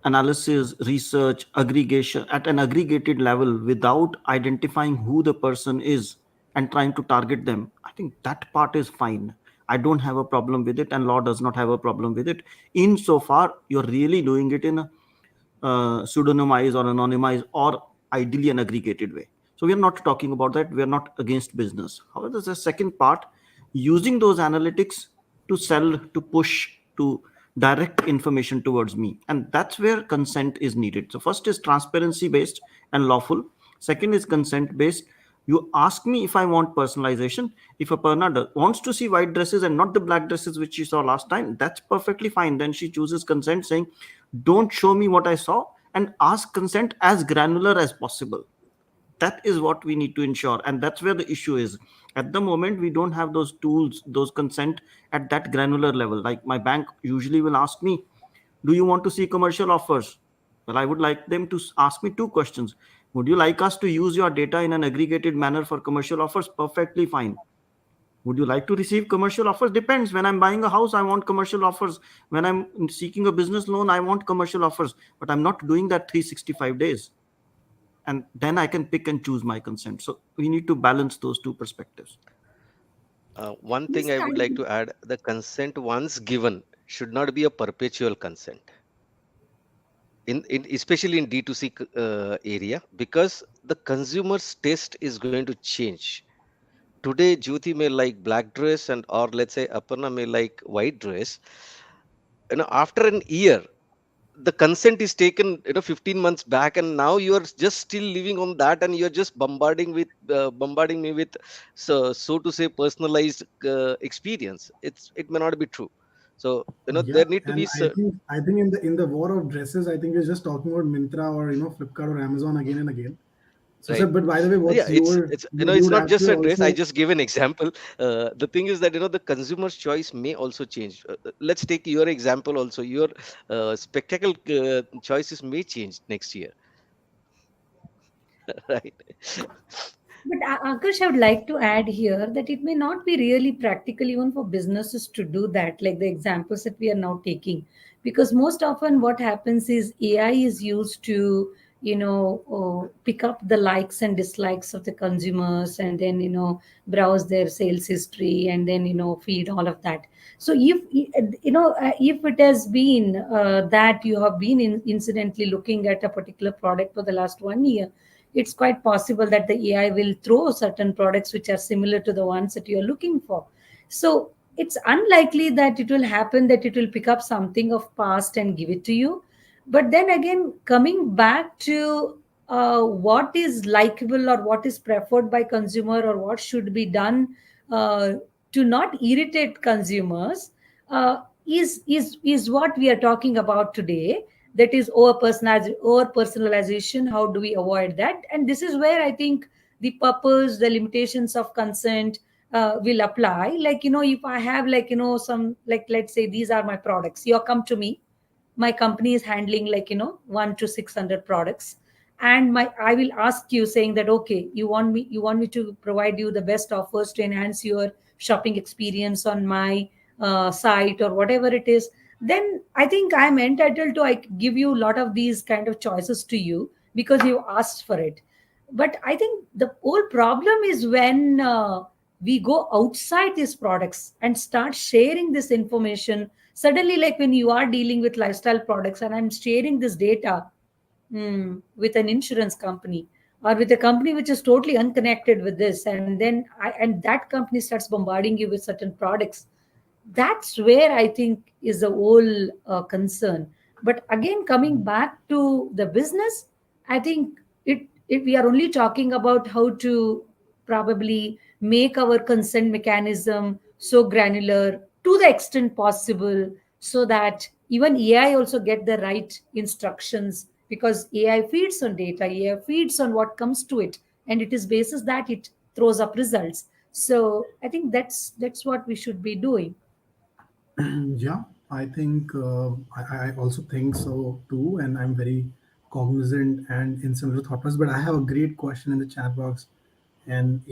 analysis, research, aggregation at an aggregated level without identifying who the person is and trying to target them, I think that part is fine. I don't have a problem with it, and law does not have a problem with it. Insofar, you're really doing it in a pseudonymized or anonymized or ideally an aggregated way. So we are not talking about that. We are not against business. However, there's a second part, using those analytics to sell, to push, to direct information towards me. And that's where consent is needed. So first is transparency based and lawful. Second is consent based. You ask me if I want personalization. If a partner wants to see white dresses and not the black dresses which she saw last time, that's perfectly fine. Then she chooses consent, saying, don't show me what I saw, and ask consent as granular as possible. That is what we need to ensure. And that's where the issue is. At the moment, we don't have those tools, those consent at that granular level. Like my bank usually will ask me, do you want to see commercial offers? Well, I would like them to ask me two questions. Would you like us to use your data in an aggregated manner for commercial offers? Perfectly fine. Would you like to receive commercial offers? Depends. When I'm buying a house, I want commercial offers. When I'm seeking a business loan, I want commercial offers. But I'm not doing that 365 days. And then I can pick and choose my consent. So we need to balance those two perspectives. One thing This I would like kind. to add: the consent once given should not be a perpetual consent. In especially in D2C area, because the consumer's taste is going to change. Today Jyoti may like black dress, and or let's say Aparna may like white dress. After an year, the consent is taken 15 months back, and now you are just still living on that, and you're just bombarding me with, so to say, personalized experience. It may not be true. So Yeah, there need to and be I think in the war of dresses, I think we're just talking about Mintra or Flipkart or Amazon again and again. So sir, right. but by the way, Yeah, what's your, it's you it's would not just actually a dress. I also, just give an example. The thing is that the consumer's choice may also change. Let's take your example also. Your spectacle choices may change next year. Right. But Akash, I would like to add here that it may not be really practical even for businesses to do that, like the examples that we are now taking. Because most often what happens is AI is used to, pick up the likes and dislikes of the consumers and then, browse their sales history and then, feed all of that. So if it has been that you have been incidentally looking at a particular product for the last 1 year, it's quite possible that the AI will throw certain products which are similar to the ones that you're looking for. So it's unlikely that it will happen that it will pick up something of past and give it to you. But then again, coming back to what is likable or what is preferred by consumer or what should be done uh, to not irritate consumers is what we are talking about today. That is over personalization. How do we avoid that? And this is where I think the purpose, the limitations of consent will apply. Like, if I have, like, some, like, let's say these are my products, you come to me, my company is handling, like, 1 to 600 products, and my I will ask you saying that, okay, you want me to provide you the best offers to enhance your shopping experience on my site or whatever it is. Then I think I'm entitled to, I give you a lot of these kind of choices to you because you asked for it. But I think the whole problem is when we go outside these products and start sharing this information suddenly, like when you are dealing with lifestyle products and I'm sharing this data with an insurance company, or with a company which is totally unconnected with this, and that company starts bombarding you with certain products. That's where I think is the whole concern. But again, coming back to the business, I think it we are only talking about how to probably make our consent mechanism so granular to the extent possible, so that even AI also get the right instructions, because AI feeds on data, AI feeds on what comes to it, and it is basis that it throws up results. So I think that's what we should be doing. Yeah, I think I also think so too, and I'm very cognizant and in similar thought process. But I have a great question in the chat box, and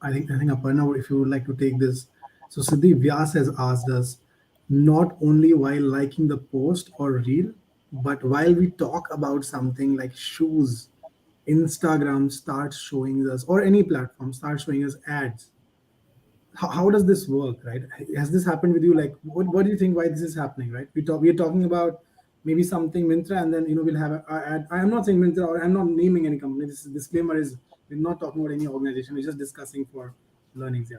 I think Aparna, if you would like to take this. So Siddhi Vyas has asked us, not only while liking the post or reel, but while we talk about something like shoes, Instagram starts showing us, or any platform starts showing us ads. How does this work, right? Has this happened with you? Like, what do you think, why this is happening, right? We're talking about maybe something Mintra, and then we'll have a ad. I am not saying Mintra, or I'm not naming any company. This disclaimer is, we're not talking about any organization, we're just discussing for learnings. Yeah.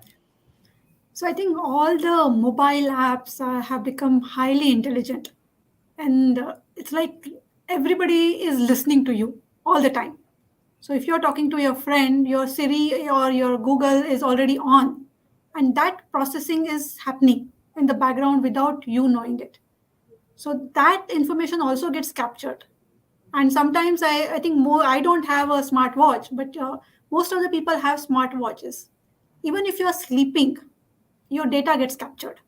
So I think all the mobile apps have become highly intelligent, and it's like everybody is listening to you all the time. So if you're talking to your friend, your Siri or your Google is already on, and that processing is happening in the background without you knowing it. So that information also gets captured. And sometimes I think more, I don't have a smartwatch, but most of the people have smartwatches. Even if you're sleeping, your data gets captured.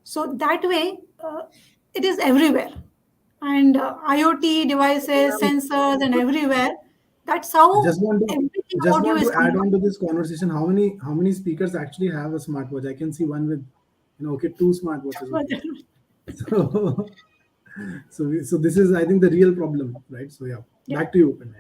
So that way, it is everywhere. And IoT devices, sensors, and everywhere. That's I how just want to everything just about you want is to coming add up. on to this conversation. How many speakers actually have a smartwatch? I can see one with, okay, two smartwatches. Okay, so so this is, I think, the real problem, right? So yeah, Yeah. back to you, Upinder.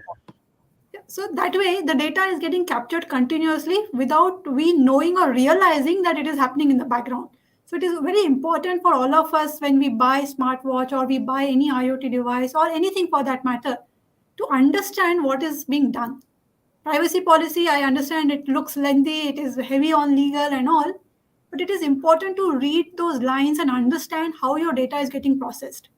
Yeah. So that way, the data is getting captured continuously without we knowing or realizing that it is happening in the background. So it is very important for all of us when we buy smartwatch or we buy any IoT device or anything for that matter to understand what is being done. Privacy policy, I understand it looks lengthy, it is heavy on legal and all, but it is important to read those lines and understand how your data is getting processed.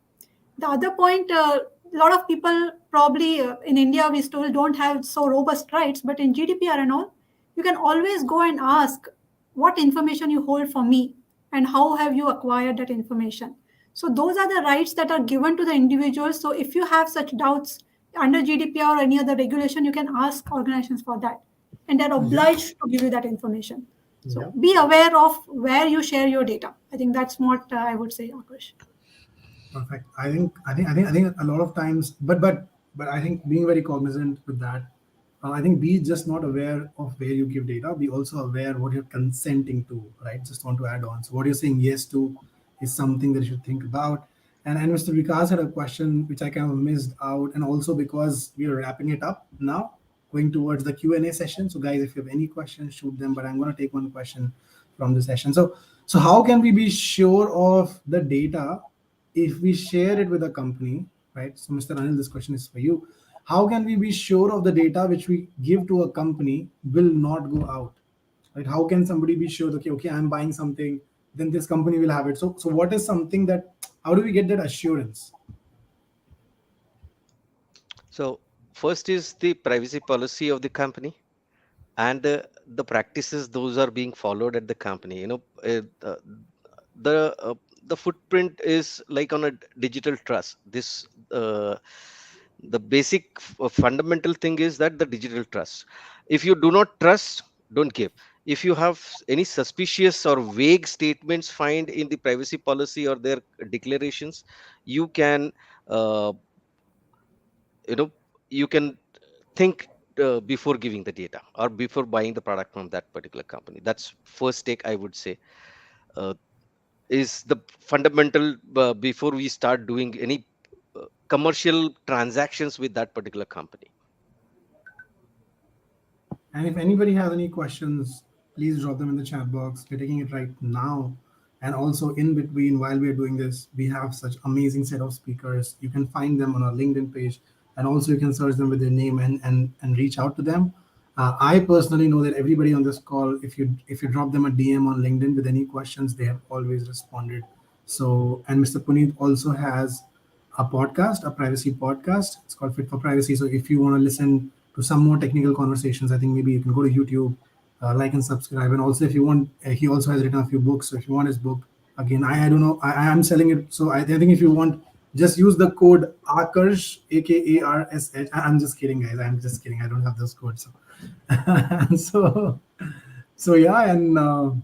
The other point, a lot of people probably in India, we still don't have so robust rights, but in GDPR and all, you can always go and ask what information you hold for me and how have you acquired that information. So those are the rights that are given to the individuals. So if you have such doubts under GDPR or any other regulation, you can ask organizations for that. And they're Yeah, obliged to give you that information. So yeah. be aware of where you share your data. I think that's what I would say, Akash. Perfect. I think a lot of times, but I think being very cognizant with that. I think be just not aware of where you give data. Be also aware what you're consenting to. Right. Just want to add on. So what you're saying yes to is something that you should think about. And Mr. Vikas had a question which I kind of missed out, and also because we are wrapping it up now, going towards the Q&A session. So guys, if you have any questions, shoot them. But I'm going to take one question from the session. So how can we be sure of the data if we share it with a company, right? So, Mr. Anil, this question is for you. How can we be sure of the data which we give to a company will not go out? Right? How can somebody be sure that, okay, I'm buying something, then this company will have it? So what is something that, how do we get that assurance? So first is the privacy policy of the company, and the practices those are being followed at the company. The the footprint is like on a digital trust. This the basic fundamental thing is that the digital trust. If you do not trust, don't give. If you have any suspicious or vague statements find in the privacy policy or their declarations, you can uh, you know you can think before giving the data or before buying the product from that particular company. That's first take, I would say, uh, is the fundamental before we start doing any commercial transactions with that particular company. And if anybody has any questions, please drop them in the chat box. We're taking it right now. And also in between, while we're doing this, we have such amazing set of speakers. You can find them on our LinkedIn page. and also you can search them with their name and reach out to them. I personally know that everybody on this call, if you drop them a DM on LinkedIn with any questions, they have always responded. So, and Mr. Puneet also has a podcast, a privacy podcast. It's called Fit for Privacy. So if you want to listen to some more technical conversations, I think maybe you can go to YouTube, like and subscribe. And also, if you want, he also has written a few books. So if you want his book, again, I don't know, I am selling it. So I think if you want, just use the code Akarsh, AKARSH. I'm just kidding, guys. I'm just kidding. I don't have those codes. So, so yeah, and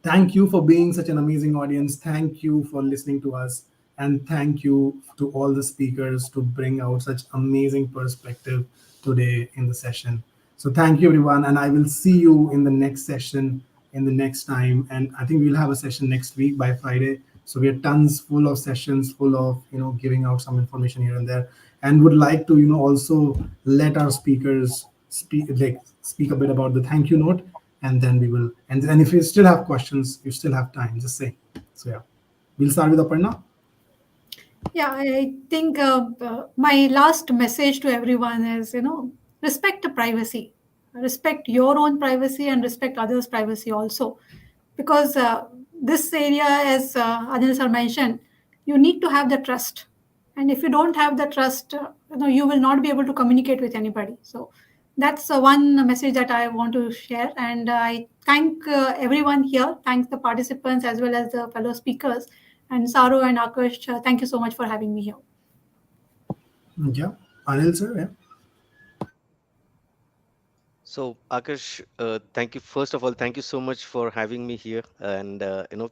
thank you for being such an amazing audience. Thank you for listening to us. And thank you to all the speakers to bring out such amazing perspective today in the session. So thank you, everyone. And I will see you in the next session in the next time. And I think we'll have a session next week by Friday. So we are tons full of sessions, full of, giving out some information here and there. And would like to, also let our speakers speak a bit about the thank you note, and then we will, and if you still have questions, you still have time, just say. So yeah, we'll start with Aparna. Yeah, I think my last message to everyone is, respect the privacy, respect your own privacy, and respect others' privacy also, because this area, as Anil sir mentioned, you need to have the trust, and if you don't have the trust, you will not be able to communicate with anybody. So that's one message that I want to share, and I thank everyone here, thanks the participants as well as the fellow speakers, and Tsaaro and Akash, thank you so much for having me here. Yeah, Anil sir. Yeah. So, Akash, thank you. First of all, thank you so much for having me here, and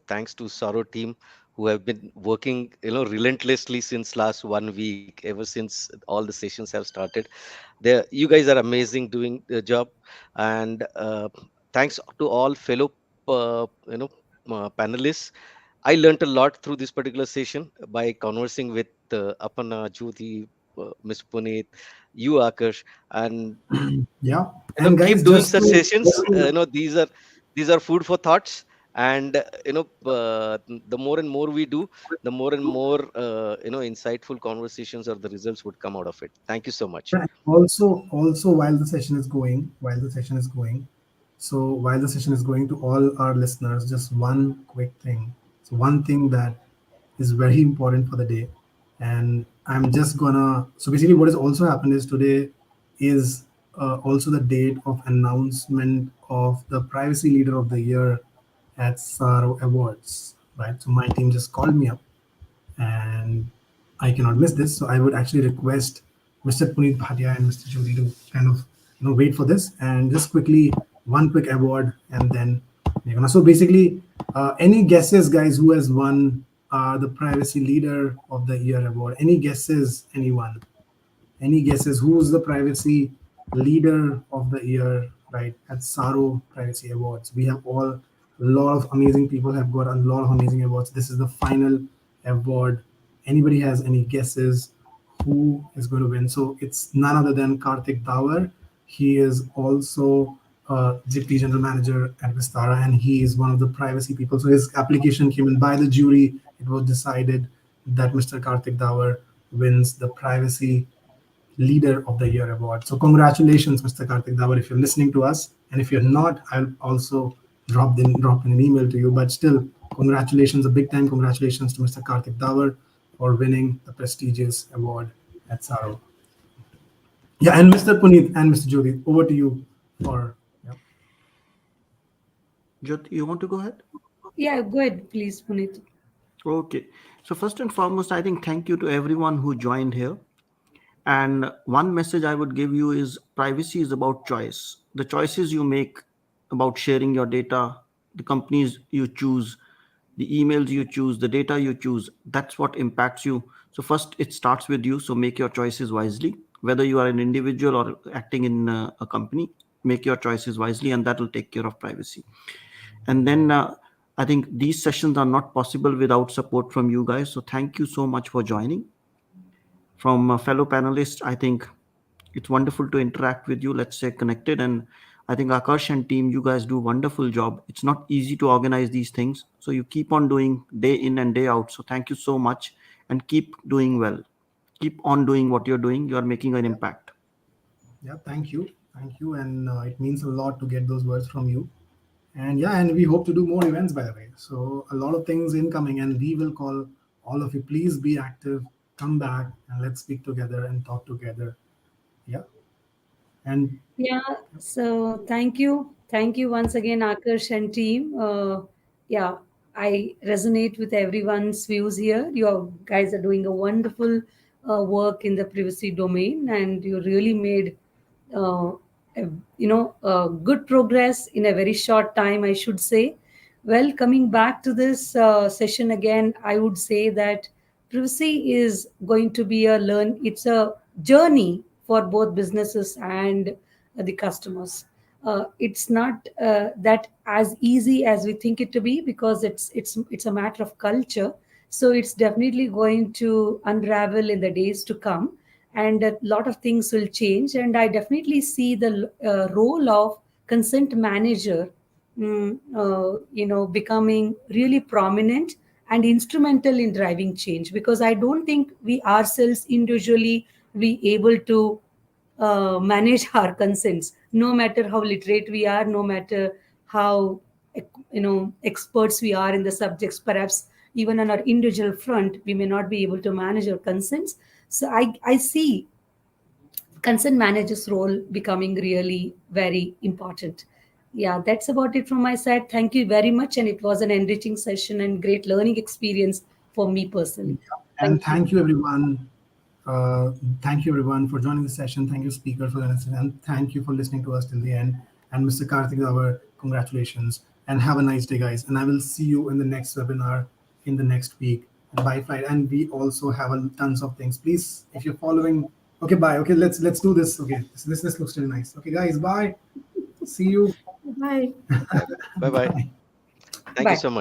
thanks to Saro team who have been working, relentlessly since last 1 week, ever since all the sessions have started. You guys are amazing doing the job, and thanks to all fellow, panelists. I learned a lot through this particular session by conversing with Apana, Jyoti, Miss Puneet, you, Akash, and Yeah, and keep guys, doing just such to, sessions. These are food for thoughts, and the more and more we do, the more and more insightful conversations or the results would come out of it. Thank you so much. also while the session is going, while the session is going, to all our listeners, just one quick thing. So one thing that is very important for the day, and I'm just gonna. So basically, what has also happened is today is also the date of announcement of the Privacy Leader of the Year at Tsaaro Awards. Right. So my team just called me up, and I cannot miss this. So I would actually request Mr. Puneet Bhatia and Mr. Jyoti to kind of wait for this, and just quickly one quick award, and then we're gonna. So basically, any guesses, guys, who has won the Privacy Leader of the Year award? Any guesses? Anyone? Any guesses? Who's the privacy leader of the year, right? At Tsaaro Privacy Awards. We have all a lot of amazing people have got a lot of amazing awards. This is the final award. Anybody has any guesses who is going to win? So it's none other than Karthik Dawar. He is also Deputy General Manager at Vistara, and he is one of the privacy people. So his application came in by the jury. It was decided that Mr. Karthik Dawar wins the Privacy Leader of the Year award. So congratulations, Mr. Karthik Dawar, if you're listening to us. And if you're not, I'll also drop in an email to you. But still, congratulations, a big time congratulations to Mr. Karthik Dawar for winning the prestigious award at Tsaaro. Yeah, and Mr. Puneet and Mr. Jyoti, over to you for yeah. Jyoti, you want to go ahead? Yeah, go ahead, please, Puneet. Okay. So first and foremost, I think thank you to everyone who joined here. And one message I would give you is privacy is about choice. The choices you make about sharing your data, the companies you choose, the emails you choose, the data you choose, that's what impacts you. So first, it starts with you. So make your choices wisely. Whether you are an individual or acting in a company, make your choices wisely, and that will take care of privacy. And then I think these sessions are not possible without support from you guys. So thank you so much for joining. From fellow panelists, I think it's wonderful to interact with you. Let's stay connected. And I think Akash and team, you guys do a wonderful job. It's not easy to organize these things. So you keep on doing day in and day out. So thank you so much and keep doing well. keep on doing what you're doing. You're making an Yeah, impact. yeah. Thank you, and it means a lot to get those words from you. And yeah, and we hope to do more events, by the way. So a lot of things incoming, and we will call all of you. Please be active, come back, and let's speak together and talk together. Yeah, and Yeah, so thank you. Thank you once again, Akash and team. Yeah, I resonate with everyone's views here. You guys are doing a wonderful work in the privacy domain, and you really made uh, good progress in a very short time, I should say. Well, coming back to this session again, I would say that privacy is going to be it's a journey for both businesses and the customers. It's not that as easy as we think it to be, because it's a matter of culture. So it's definitely going to unravel in the days to come, and a lot of things will change. And I definitely see the role of consent manager becoming really prominent and instrumental in driving change, because I don't think we ourselves individually be able to manage our consents, no matter how literate we are, no matter how experts we are in the subjects. Perhaps even on our individual front we may not be able to manage our consents. So I see consent manager's role becoming really very important. Yeah, that's about it from my side. Thank you very much. And it was an enriching session and great learning experience for me personally. and Thank you. thank you everyone. Thank you everyone for joining the session. Thank you speakers for the session, and thank you for listening to us till the end. And Mr. Karthik, our congratulations, and have a nice day, guys. And I will see you in the next webinar in the next week by Friday. And we also have tons of things. Please, if you're following, okay, bye. Okay, let's do this. Okay, this looks really nice. Okay, guys, bye. See you. Bye. Bye bye. Bye. Thank you Bye. so much.